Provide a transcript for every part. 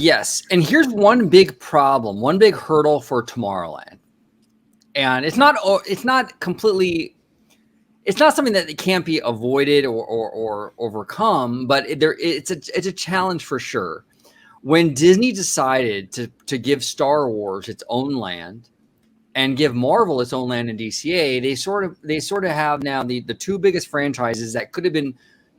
Yes, and here's one big problem, one big hurdle for Tomorrowland, and it's not completely. It's not something that can't be avoided or overcome, but it's a challenge for sure. When Disney decided to give Star Wars its own land and give Marvel its own land in DCA, they sort of have now the two biggest franchises that could have been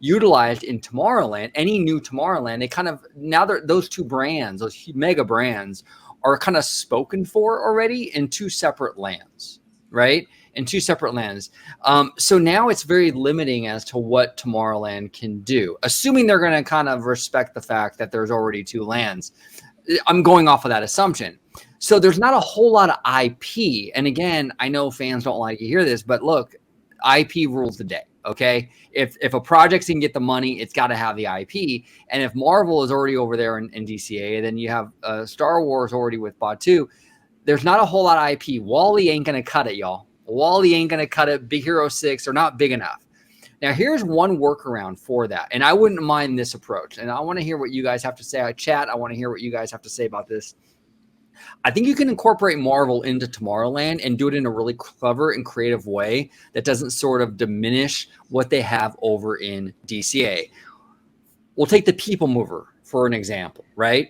utilized in Tomorrowland, any new Tomorrowland. They kind of now those two brands, those mega brands, are kind of spoken for already in two separate lands, right? In two separate lands. So now it's very limiting as to what Tomorrowland can do, assuming they're going to kind of respect the fact that there's already two lands. I'm going off of that assumption. So there's not a whole lot of IP. And again, I know fans don't like to hear this, but look, IP rules the day. Okay. If a project can get the money, it's got to have the IP. And if Marvel is already over there in DCA, then you have Star Wars already with Batu. There's not a whole lot of IP. Wally ain't going to cut it, y'all. Wally ain't going to cut it. Big Hero 6 are not big enough. Now, here's one workaround for that. And I wouldn't mind this approach. And I want to hear what you guys have to say. Chat, I want to hear what you guys have to say about this. I think you can incorporate Marvel into Tomorrowland and do it in a really clever and creative way that doesn't sort of diminish what they have over in DCA. We'll take the People Mover for an example, right?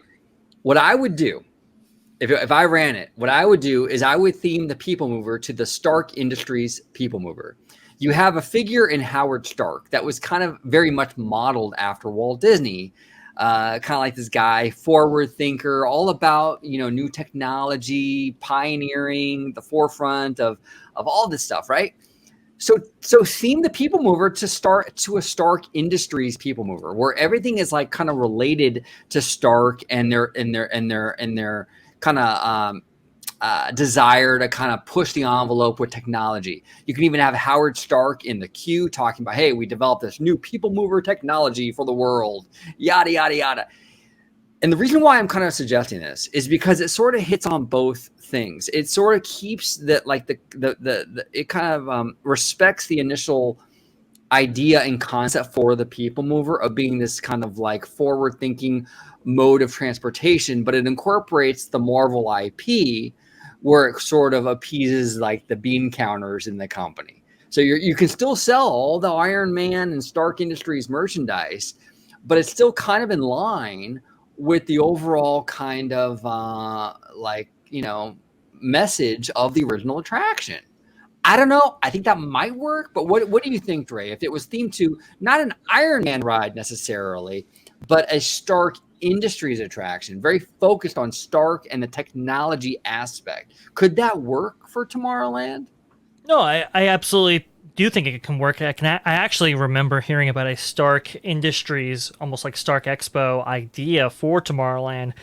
What I would do, if I ran it, what I would do is I would theme the People Mover to the Stark Industries People Mover. You have a figure in Howard Stark that was kind of very much modeled after Walt Disney. Kind of like this guy, forward thinker, all about, new technology, pioneering, the forefront of all this stuff, right? So theme the People Mover to a Stark Industries People Mover, where everything is like kind of related to Stark and their kind of desire to kind of push the envelope with technology. You can even have Howard Stark in the queue talking about, hey, we developed this new People Mover technology for the world, yada, yada, yada. And the reason why I'm kind of suggesting this is because it sort of hits on both things. It sort of keeps that, like it kind of respects the initial idea and concept for the People Mover of being this kind of like forward thinking mode of transportation, but it incorporates the Marvel IP where it sort of appeases like the bean counters in the company. So you can still sell all the Iron Man and Stark Industries merchandise, but it's still kind of in line with the overall kind of message of the original attraction. I don't know. I think that might work, but what do you think, Dre? If it was themed to not an Iron Man ride necessarily, but a Stark Industries attraction, very focused on Stark and the technology aspect, could that work for Tomorrowland? No, I absolutely do think it can work. I actually remember hearing about a Stark Industries, almost like Stark Expo idea for Tomorrowland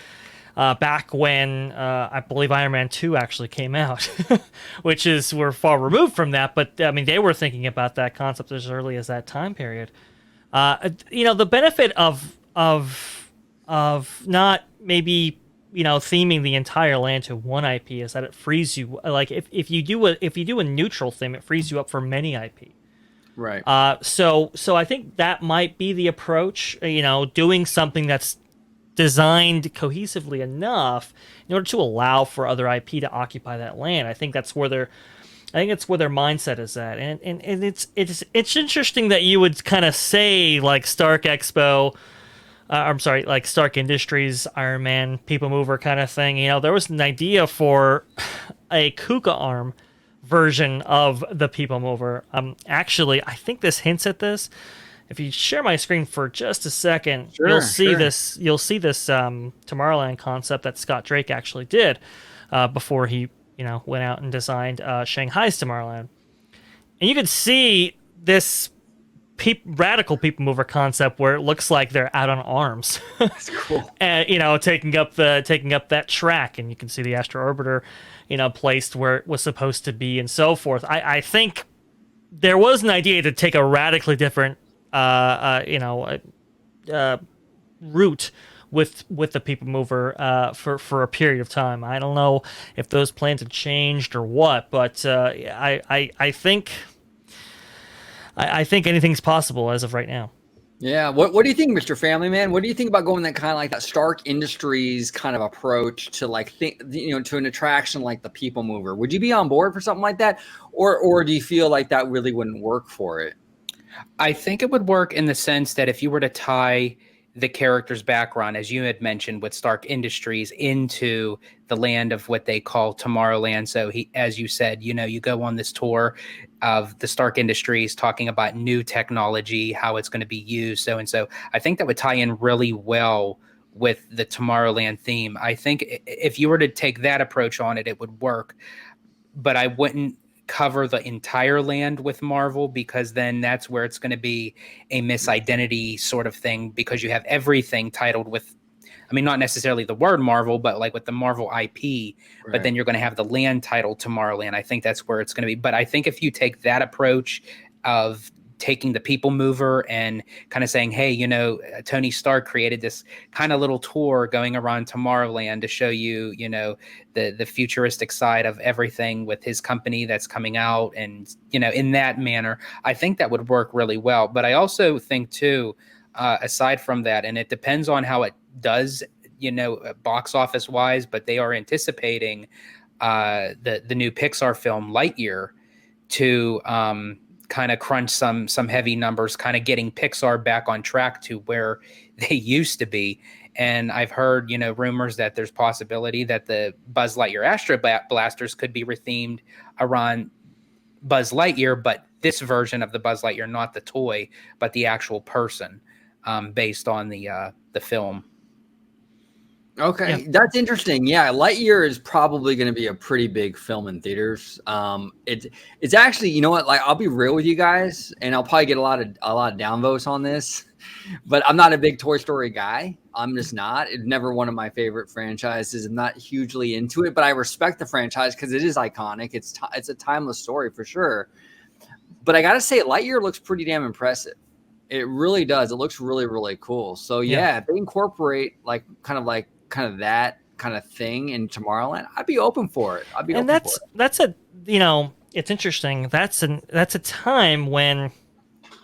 back when I believe Iron Man 2 actually came out, which we're far removed from that. But I mean, they were thinking about that concept as early as that time period. The benefit of not maybe theming the entire land to one IP is that it frees you. Like if you do a neutral theme, it frees you up for many IP. Right. So I think that might be the approach. Doing something that's designed cohesively enough in order to allow for other IP to occupy that land. I think it's where their mindset is at, and it's interesting that you would kind of say like Stark Expo. Like Stark Industries, Iron Man, People Mover kind of thing. There was an idea for a Kuka arm version of the People Mover. Actually, I think this hints at this. If you share my screen for just a second, you'll see this. You'll see this Tomorrowland concept that Scott Drake actually did before he, went out and designed Shanghai's Tomorrowland, and you can see this radical People Mover concept where it looks like they're out on arms. That's cool. And taking up that track, and you can see the Astro Orbiter, placed where it was supposed to be, and so forth. I think there was an idea to take a radically different route with the People Mover for a period of time. I don't know if those plans have changed or what, but I think anything's possible as of right now. Yeah. What do you think, Mr. Family Man? What do you think about going that kind of like that Stark Industries kind of approach to like to an attraction like the People Mover? Would you be on board for something like that, or do you feel like that really wouldn't work for it? I think it would work in the sense that if you were to tie the character's background, as you had mentioned, with Stark Industries into the land of what they call Tomorrowland. So he, as you said, you go on this tour of the Stark Industries talking about new technology, how it's going to be used, so and so. I think that would tie in really well with the Tomorrowland theme. I think if you were to take that approach on it, it would work, but I wouldn't cover the entire land with Marvel, because then that's where it's going to be a misidentity sort of thing, because you have everything titled with, I mean, not necessarily the word Marvel, but like with the Marvel IP, but then you're going to have the land titled Tomorrowland. I think that's where it's going to be. But I think if you take that approach of taking the People Mover and kind of saying, hey, Tony Stark created this kind of little tour going around Tomorrowland to show you, the futuristic side of everything with his company that's coming out, and in that manner, I think that would work really well. But I also think too, aside from that, and it depends on how it does, box office wise, but they are anticipating the new Pixar film Lightyear to kind of crunch some heavy numbers, kind of getting Pixar back on track to where they used to be. And I've heard, rumors that there's possibility that the Buzz Lightyear Astro Blasters could be rethemed around Buzz Lightyear, but this version of the Buzz Lightyear, not the toy, but the actual person, based on the film. Okay, Yeah. that's interesting. Yeah, Lightyear is probably going to be a pretty big film in theaters. It's actually, you know what? Like, I'll be real with you guys, and I'll probably get a lot of downvotes on this, but I'm not a big Toy Story guy. I'm just not. It's never one of my favorite franchises. I'm not hugely into it, but I respect the franchise because it is iconic. It's a timeless story for sure. But I gotta say, Lightyear looks pretty damn impressive. It really does. It looks really, really cool. So yeah, if they incorporate kind of that kind of thing in Tomorrowland, I'd be open for it. I'd be And open for it. that's a it's interesting. That's a time when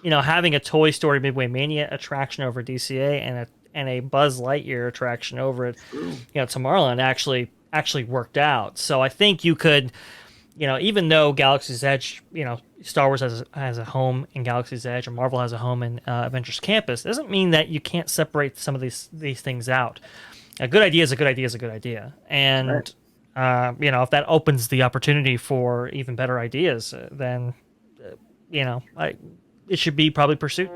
having a Toy Story Midway Mania attraction over DCA and a Buzz Lightyear attraction over it, Tomorrowland actually worked out. So I think you could, even though Galaxy's Edge, Star Wars has a home in Galaxy's Edge, or Marvel has a home in Avengers Campus, doesn't mean that you can't separate some of these things out. A good idea is a good idea is a good idea, and if that opens the opportunity for even better ideas, then it should be probably pursued.